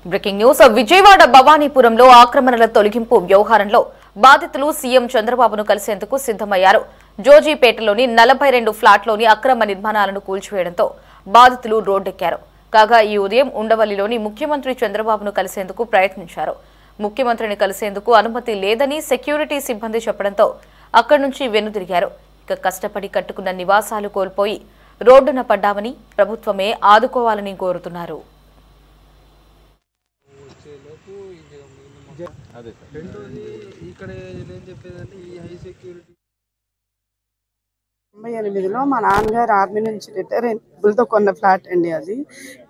Breaking news. Vijayawada భవానీపురంలో ఆక్రమణల తొలగింపు వ్యవహారంలో బాధితులు సీఎం చంద్రబాబును కలిసేందుకు సిద్దమయ్యారు. జోజీపేటలోని 42 ఫ్లాట్లోని అక్రమ నిర్మాణాలను కూల్చివేయడంతో బాధితులు రోడ్డెక్కారు. కాగా ఈ ఉదయం ఉండవల్లిలోని ముఖ్యమంత్రి చంద్రబాబును కలిసేందుకు ప్రయత్నించారు. ముఖ్యమంత్రిని కలిసేందుకు అనుమతి లేదని సెక్యూరిటీ సిబ్బంది చెప్పడంతో అక్కడి నుంచి వెనుదిరిగారు. ఇక కష్టపడి కట్టుకున్న నివాసాలు కోల్పోయి రోడ్డున పడ్డామని ప్రభుత్వమే ఆదుకోవాలని కోరుతున్నారు. రెండోది ఇక్కడ నేను చెప్పేదంటే ఈ హై సెక్యూరిటీ 98లో మా నాన్నగారు ఆర్మీ నుంచి రిటైర్ అయినతో కొన్న ఫ్లాట్ అండి అది.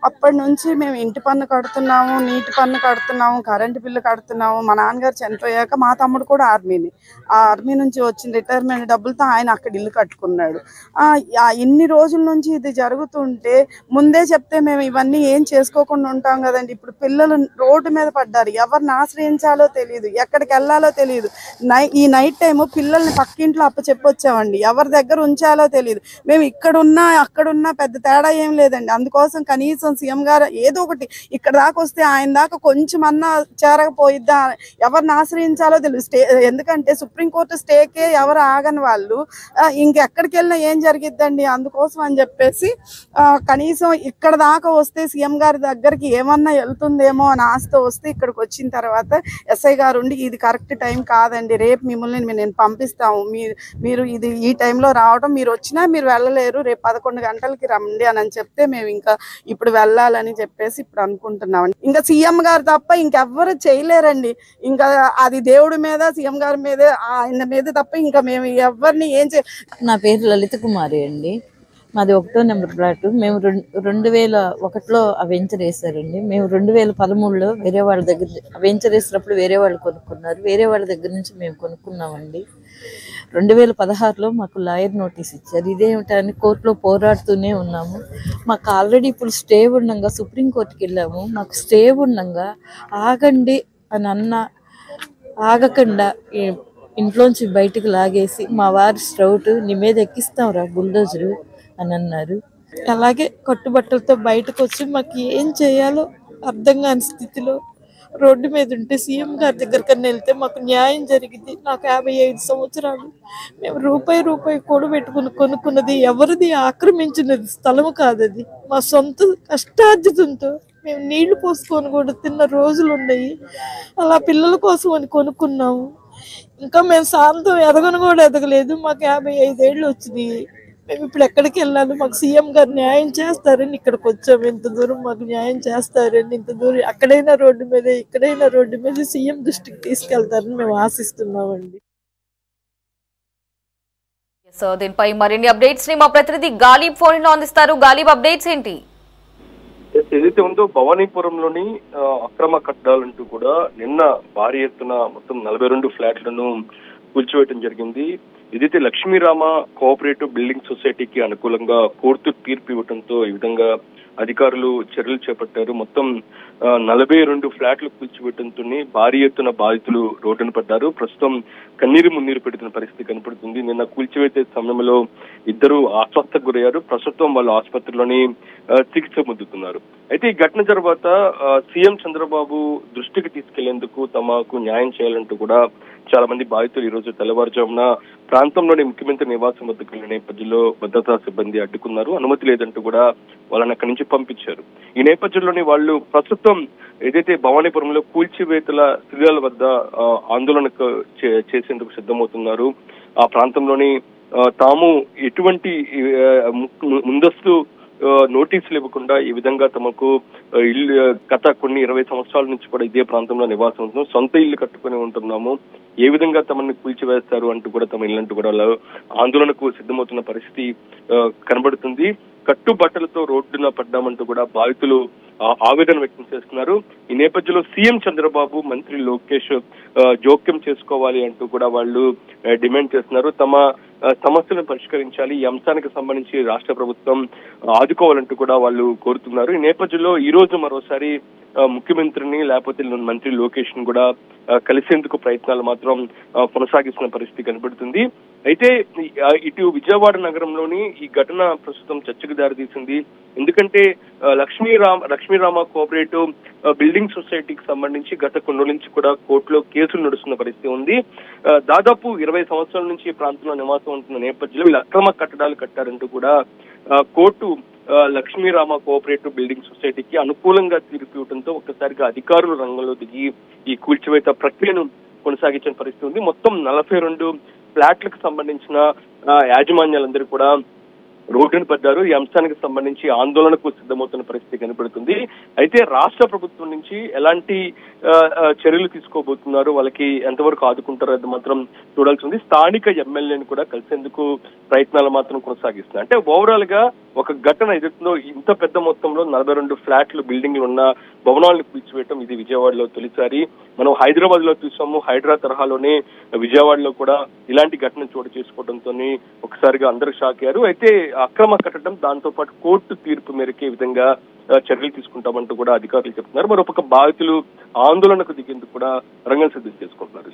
అప్పటి నుంచి మేము ఇంటి పన్ను కడుతున్నాము, నీటి పన్ను కడుతున్నాము, కరెంటు బిల్లు కడుతున్నాము. మా నాన్నగారు చనిపోయాక మా తమ్ముడు కూడా ఆర్మీని, ఆ ఆర్మీ నుంచి వచ్చిన రిటైర్మెంట్ డబ్బులతో ఆయన అక్కడ ఇల్లు కట్టుకున్నాడు. ఇన్ని రోజుల నుంచి ఇది జరుగుతుంటే ముందే చెప్తే మేము ఇవన్నీ ఏం చేసుకోకుండా ఉంటాం కదండి. ఇప్పుడు పిల్లలు రోడ్డు మీద పడ్డారు, ఎవరిని ఆశ్రయించాలో తెలియదు, ఎక్కడికి వెళ్ళాలో తెలియదు. ఈ నైట్ టైము పిల్లల్ని పక్కింట్లో అప్పచెప్పొచ్చామండి, ఎవరి దగ్గర ఉంచాలో తెలియదు. మేము ఇక్కడున్నా అక్కడున్నా పెద్ద తేడా ఏం లేదండి. అందుకోసం కనీసం సీఎం గారు ఏదో ఒకటి ఇక్కడ దాకా వస్తే ఆయన దాకా కొంచెం అన్నా చేరకపోయిద్దా, ఎవరిని ఆశ్రయించాలో తెలియదు. ఎందుకంటే సుప్రీంకోర్టు స్టేకే ఎవరు ఆగని వాళ్ళు ఇంకెక్కడికి వెళ్ళినా ఏం జరిగిద్దండి. అందుకోసం అని చెప్పేసి కనీసం ఇక్కడ దాకా వస్తే సీఎం గారి దగ్గరికి ఏమన్నా వెళ్తుందేమో అని ఆశతో వస్తే ఇక్కడికి వచ్చిన తర్వాత ఎస్ఐ గారు ఉండి ఇది కరెక్ట్ టైం కాదండి, రేపు మిమ్మల్ని నేను పంపిస్తాము, మీరు ఇది ఈ టైంలో రావడం, మీరు వచ్చినా మీరు వెళ్ళలేరు, రేపు 11 గంటలకి రండి అని చెప్తే మేము ఇంకా ఇప్పుడు వెళ్ళాలని చెప్పేసి ఇప్పుడు అనుకుంటున్నామండి. ఇంకా సీఎం గారు తప్ప ఇంకెవ్వరు చేయలేరండి. ఇంకా అది దేవుడి మీద సీఎం గారి మీద ఆయన మీద తప్ప ఇంకా మేము ఎవరిని ఏం నా పేరు లలిత కుమారి అండి. మాది 1వ నెంబర్ ఫ్లాట్. మేము 2001లో ఆ వెంచర్ వేసారండి. మేము 2013లో వేరే వాళ్ళ దగ్గర వెంచర్ వేసినప్పుడు వేరే వాళ్ళు కొనుక్కున్నారు, వేరే వాళ్ళ దగ్గర నుంచి మేము కొనుక్కున్నామండి. 2016లో మాకు లాయర్ నోటీస్ ఇచ్చారు. ఇదేమిటని కోర్టులో పోరాడుతూనే ఉన్నాము. మాకు ఆల్రెడీ ఇప్పుడు స్టే ఉండగా సుప్రీంకోర్టుకి వెళ్ళాము. మాకు స్టే ఉండగా ఆగండి అని ఆగకుండా ఇంట్లోంచి బయటకు లాగేసి మా వారి స్ట్రౌట్ నీ మీద ఎక్కిస్తాం రా బుల్డోజరు అని అన్నారు. అలాగే కట్టుబట్టలతో బయటకు వచ్చి మాకు ఏం చేయాలో అర్థం కాని స్థితిలో రోడ్డు మీద ఉంటే సీఎం గారి దగ్గరకన్నా వెళ్తే మాకు న్యాయం జరిగింది. నాకు 55 సంవత్సరాలు. మేము రూపాయి కూడబెట్టుకుని కొనుక్కున్నది ఎవరిది ఆక్రమించినది స్థలము కాదది. మా సొంత కష్టార్జితంతో మేము నీళ్లు పోసుకొని కూడా తిన్న రోజులు ఉన్నాయి. అలా పిల్లల కోసం అని కొనుక్కున్నాము. ఇంకా మేము శాంతం ఎదగను కూడా ఎదగలేదు. మాకు 55 ఏళ్ళు వచ్చినాయి. మేము ఇప్పుడు ఎక్కడికి వెళ్ళాలి? మాకు సీఎం గారు న్యాయం చేస్తారని ఇక్కడికి వచ్చాము. ఇంత దూరం మాకు న్యాయం చేస్తారని, ఇంత దూరం అక్కడైనా రోడ్డు మీద ఇక్కడైనా రోడ్డు మీద సీఎం దృష్టికి తీసుకెళ్తారని మేము ఆశిస్తున్నామండి. సో దీనిపై మరిన్ని అప్డేట్స్ ని మా ప్రతినిధి గాలిబ్ ఫోన్ లో అందిస్తారు. గాలిబ్, అప్డేట్స్ ఏంటి? ఏదైతే ఉందో భవానీపురంలోని అక్రమ కట్టడాలంటూ కూడా నిన్న భారీ ఎత్తున మొత్తం 42 ఫ్లాట్లను కూల్చివేయడం జరిగింది. ఏదైతే లక్ష్మీరామ కోఆపరేటివ్ బిల్డింగ్ సొసైటీకి అనుకూలంగా కోర్టు తీర్పు ఇవ్వడంతో ఈ విధంగా అధికారులు చర్యలు చేపట్టారు. మొత్తం 42 ఫ్లాట్లు కూల్చివేయడంతో భారీ ఎత్తున బాధితులు రోడ్డున పడ్డారు. ప్రస్తుతం కన్నీరు మున్నీరు పెడుతున్న పరిస్థితి కనపడుతుంది. నిన్న కూల్చివేసే సమయంలో 2 అస్వస్థకు గురయ్యారు. ప్రస్తుతం వాళ్ళు ఆసుపత్రిలోని చికిత్స పొందుతున్నారు. అయితే ఈ ఘటన తర్వాత సీఎం చంద్రబాబు దృష్టికి తీసుకెళ్లేందుకు తమకు న్యాయం చేయాలంటూ కూడా చాలా మంది బాధితులు ఈ రోజు తెల్లవారుజామున ప్రాంతంలోని ముఖ్యమంత్రి నివాసం వద్దకు వెళ్లిన నేపథ్యంలో భద్రతా సిబ్బంది అడ్డుకున్నారు. అనుమతి లేదంటూ కూడా వాళ్ళని అక్కడి నుంచి పంపించారు. ఈ నేపథ్యంలోని వాళ్ళు ప్రస్తుతం ఏదైతే భవానీపురంలో కూల్చివేతల శిథిలాల వద్ద ఆందోళన చేసేందుకు సిద్ధమవుతున్నారు. ఆ ప్రాంతంలోని తాము ఎటువంటి ముందస్తు నోటీసులు ఇవ్వకుండా ఈ విధంగా తమకు ఇల్లు గత కొన్ని 20 సంవత్సరాల నుంచి కూడా ఇదే ప్రాంతంలో నివాసం ఉంటున్నాం, సొంత ఇల్లు కట్టుకుని ఉంటున్నాము, ఏ విధంగా తమని కూల్చివేస్తారు అంటూ కూడా తమ ఇల్లంటూ కూడా ఆందోళనకు సిద్ధమవుతున్న పరిస్థితి కనబడుతుంది. కట్టుబట్టలతో రోడ్డున పడ్డామంటూ కూడా బాధితులు ఆవేదన వ్యక్తం చేస్తున్నారు. ఈ నేపథ్యంలో సీఎం చంద్రబాబు, మంత్రి లోకేష్ జోక్యం చేసుకోవాలి అంటూ కూడా వాళ్ళు డిమాండ్ చేస్తున్నారు. తమ సమస్యలను పరిష్కరించాలి, ఈ అంశానికి సంబంధించి రాష్ట్ర ప్రభుత్వం ఆదుకోవాలంటూ కూడా వాళ్ళు కోరుతున్నారు. ఈ నేపథ్యంలో ఈ రోజు మరోసారి ముఖ్యమంత్రిని లేకపోతే మంత్రి లోకేష్ ని కూడా కలిసేందుకు ప్రయత్నాలు మాత్రం కొనసాగిస్తున్న పరిస్థితి కనబడుతుంది. అయితే ఇటు విజయవాడ నగరంలోని ఈ ఘటన ప్రస్తుతం చర్చకు దారితీసింది. ఎందుకంటే లక్ష్మీరామ కోఆపరేటివ్ బిల్డింగ్ సొసైటీకి సంబంధించి గత కొన్ని రోజుల నుంచి కూడా కోర్టులో కేసులు నడుస్తున్న పరిస్థితి ఉంది. దాదాపు 20 సంవత్సరాల నుంచి ఈ ప్రాంతంలో నివాసం ఉంటున్న నేపథ్యంలో వీళ్ళు అక్రమ కట్టడాలు కట్టారంటూ కూడా కోర్టు లక్ష్మీరామ కోఆపరేటివ్ బిల్డింగ్ సొసైటీకి అనుకూలంగా తీర్పు ఇవ్వడంతో ఒక్కసారిగా అధికారులు రంగంలో దిగి ఈ కూల్చివేత ప్రక్రియను కొనసాగించిన పరిస్థితి ఉంది. మొత్తం 42 ఫ్లాట్లకు సంబంధించిన యాజమాన్యాలందరూ కూడా రోడ్డును పడ్డారు. ఈ అంశానికి సంబంధించి ఆందోళనకు సిద్ధమవుతున్న పరిస్థితి కనబడుతుంది. అయితే రాష్ట్ర ప్రభుత్వం నుంచి ఎలాంటి చర్యలు తీసుకోబోతున్నారు, వాళ్ళకి ఎంతవరకు ఆదుకుంటారో అది మాత్రం చూడాల్సి ఉంది. స్థానిక ఎమ్మెల్యేని కూడా కలిసేందుకు ప్రయత్నాలు మాత్రం కొనసాగిస్తున్నారు. అంటే ఓవరాల్ గా ఒక ఘటన ఎదుటిలో ఇంత పెద్ద మొత్తంలో 42 ఫ్లాట్లు బిల్డింగ్లు ఉన్న భవనాలను కూల్చివేయటం ఇది విజయవాడలో తొలిసారి. మనం హైదరాబాద్ లో చూసాము, హైడ్రా తరహాలోనే విజయవాడలో కూడా ఇలాంటి ఘటన చోటు చేసుకోవడంతో ఒకసారిగా అందరూ షాక్ అయ్యారు. అయితే అక్రమ కట్టడం, దాంతో పాటు కోర్టు తీర్పు మేరకే విధంగా చర్యలు తీసుకుంటామంటూ కూడా అధికారులు చెప్తున్నారు. మరొక బాధితులు ఆందోళనకు దిగేందుకు కూడా రంగం సిద్ధం చేసుకుంటున్నారు.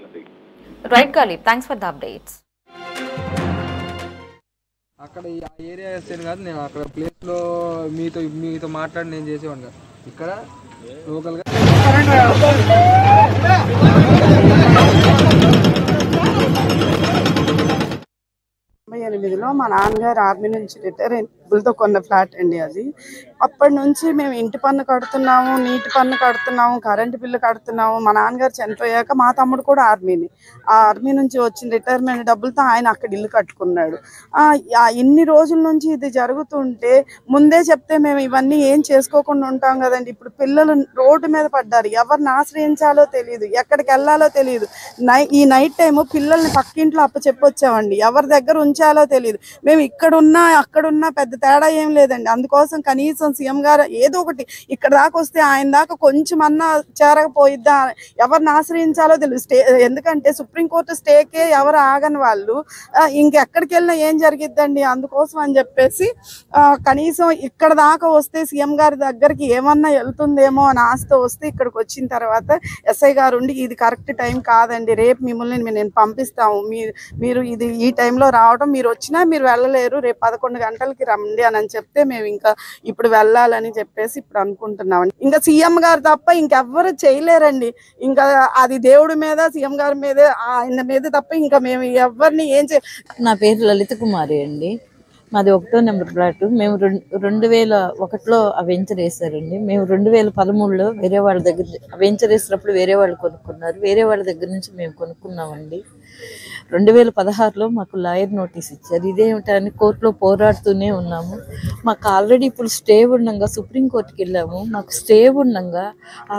అక్కడ ఆ ఏరియా వేస్తాను కాదు, నేను అక్కడ ప్లేస్ లో మీతో మాట్లాడి నేను చేసేవాడిని కాదు. ఇక్కడ లోకల్ గా 98లో మా నాన్నగారు ఆర్మీ నుంచి రిటైర్ అయిన డబ్బులతో కొన్న ఫ్లాట్ అండి అది. అప్పటి నుంచి మేము ఇంటి పన్ను కడుతున్నాము, నీటి పన్ను కడుతున్నాము, కరెంటు బిల్లు కడుతున్నాము. మా నాన్నగారు చనిపోయాక మా తమ్ముడు కూడా ఆర్మీని, ఆ ఆర్మీ నుంచి వచ్చిన రిటైర్మెంట్ డబ్బులతో ఆయన అక్కడ ఇల్లు కట్టుకున్నాడు. ఇన్ని రోజుల నుంచి ఇది జరుగుతుంటే ముందే చెప్తే మేము ఇవన్నీ ఏం చేసుకోకుండా ఉంటాం కదండి. ఇప్పుడు పిల్లలు రోడ్డు మీద పడ్డారు, ఎవరిని ఆశ్రయించాలో తెలియదు, ఎక్కడికి వెళ్ళాలో తెలియదు. ఈ నైట్ టైము పిల్లల్ని పక్కింట్లో అప్పచెప్పొచ్చామండి, ఎవరి దగ్గర ఉంచాలో తెలియదు. మేము ఇక్కడున్నా అక్కడున్నా పెద్ద తేడా ఏం లేదండి. అందుకోసం కనీసం సీఎం గారు ఏదో ఒకటి ఇక్కడ దాకా వస్తే ఆయన దాకా కొంచెం అన్నా చేరకపోయిద్దా, ఎవరిని ఆశ్రయించాలో తెలియదు. ఎందుకంటే సుప్రీంకోర్టు స్టేకే ఎవరు ఆగని వాళ్ళు ఇంకెక్కడికి వెళ్ళినా ఏం జరిగిద్దండి. అందుకోసం అని చెప్పేసి కనీసం ఇక్కడ దాకా వస్తే సీఎం గారి దగ్గరికి ఏమన్నా వెళ్తుందేమో అని ఆశతో వస్తే ఇక్కడికి వచ్చిన తర్వాత ఎస్ఐ గారు ఉండి ఇది కరెక్ట్ టైం కాదండి, రేపు మిమ్మల్ని నేను పంపిస్తాము, మీరు ఇది ఈ టైంలో రావడం, మీరు వచ్చినా మీరు వెళ్ళలేరు, రేపు 11 గంటలకి రండి అని చెప్తే మేము ఇంకా ఇప్పుడు వెళ్ళాలని చెప్పేసి ఇప్పుడు అనుకుంటున్నాం. ఇంకా సీఎం గారు తప్ప ఇంకెవ్వరు చేయలేరండి. ఇంకా అది దేవుడి మీద, సీఎం గారి మీద, ఆయన మీద తప్ప ఇంకా మేము ఎవరిని ఏం నా పేరు లలిత కుమారి అండి. మాది 1వ నెంబర్ ఫ్లాట్. మేము 2001లో ఆ వెంచర్ వేసారండి. మేము 2013లో వేరే వాళ్ళ దగ్గర ఆ వెంచర్ వేసినప్పుడు వేరే వాళ్ళు కొనుక్కున్నారు, వేరే వాళ్ళ దగ్గర నుంచి మేము కొనుక్కున్నామండి. 2016లో మాకు లాయర్ నోటీస్ ఇచ్చారు. ఇదేమిటని కోర్టులో పోరాడుతూనే ఉన్నాము. మాకు ఆల్రెడీ ఇప్పుడు స్టే ఉండగా సుప్రీంకోర్టుకి వెళ్ళాము. మాకు స్టే ఉండగా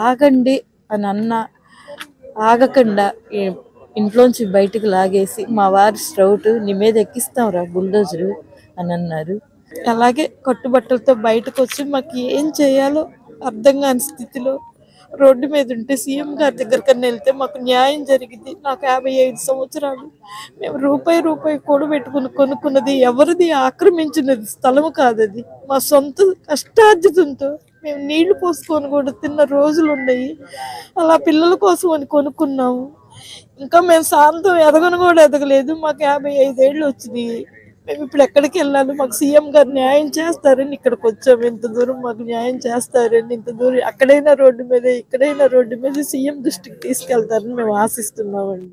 ఆగండి అని ఆగకుండా ఇంట్లోంచి బయటకు లాగేసి మా వారి స్ట్రౌట్ నీ మీద ఎక్కిస్తాం రా బుల్డోజరు అని అన్నారు. అలాగే కట్టుబట్టలతో బయటకు వచ్చి మాకు ఏం చేయాలో అర్థం కాని స్థితిలో రోడ్డు మీద ఉంటే సీఎం గారి దగ్గరకన్నా వెళ్తే మాకు న్యాయం జరిగింది. నాకు 55 సంవత్సరాలు. మేము రూపాయి కూడబెట్టుకుని కొనుక్కున్నది ఎవరిది ఆక్రమించినది స్థలము కాదది. మా సొంత కష్టార్జితంతో మేము నీళ్లు పోసుకొని కూడా తిన్న రోజులు ఉన్నాయి. అలా పిల్లల కోసం అని కొనుక్కున్నాము. ఇంకా మేము శాంతం ఎదగను కూడా ఎదగలేదు. మాకు 55 ఏళ్ళు వచ్చినాయి. మేము ఇప్పుడు ఎక్కడికి వెళ్ళాలి? మాకు సీఎం గారు న్యాయం చేస్తారని ఇక్కడికి వచ్చాము. ఇంత దూరం మాకు న్యాయం చేస్తారని, ఇంత దూరం అక్కడైనా రోడ్డు మీద ఇక్కడైనా రోడ్డు మీద సీఎం దృష్టికి తీసుకెళ్తారని మేము ఆశిస్తున్నామండి.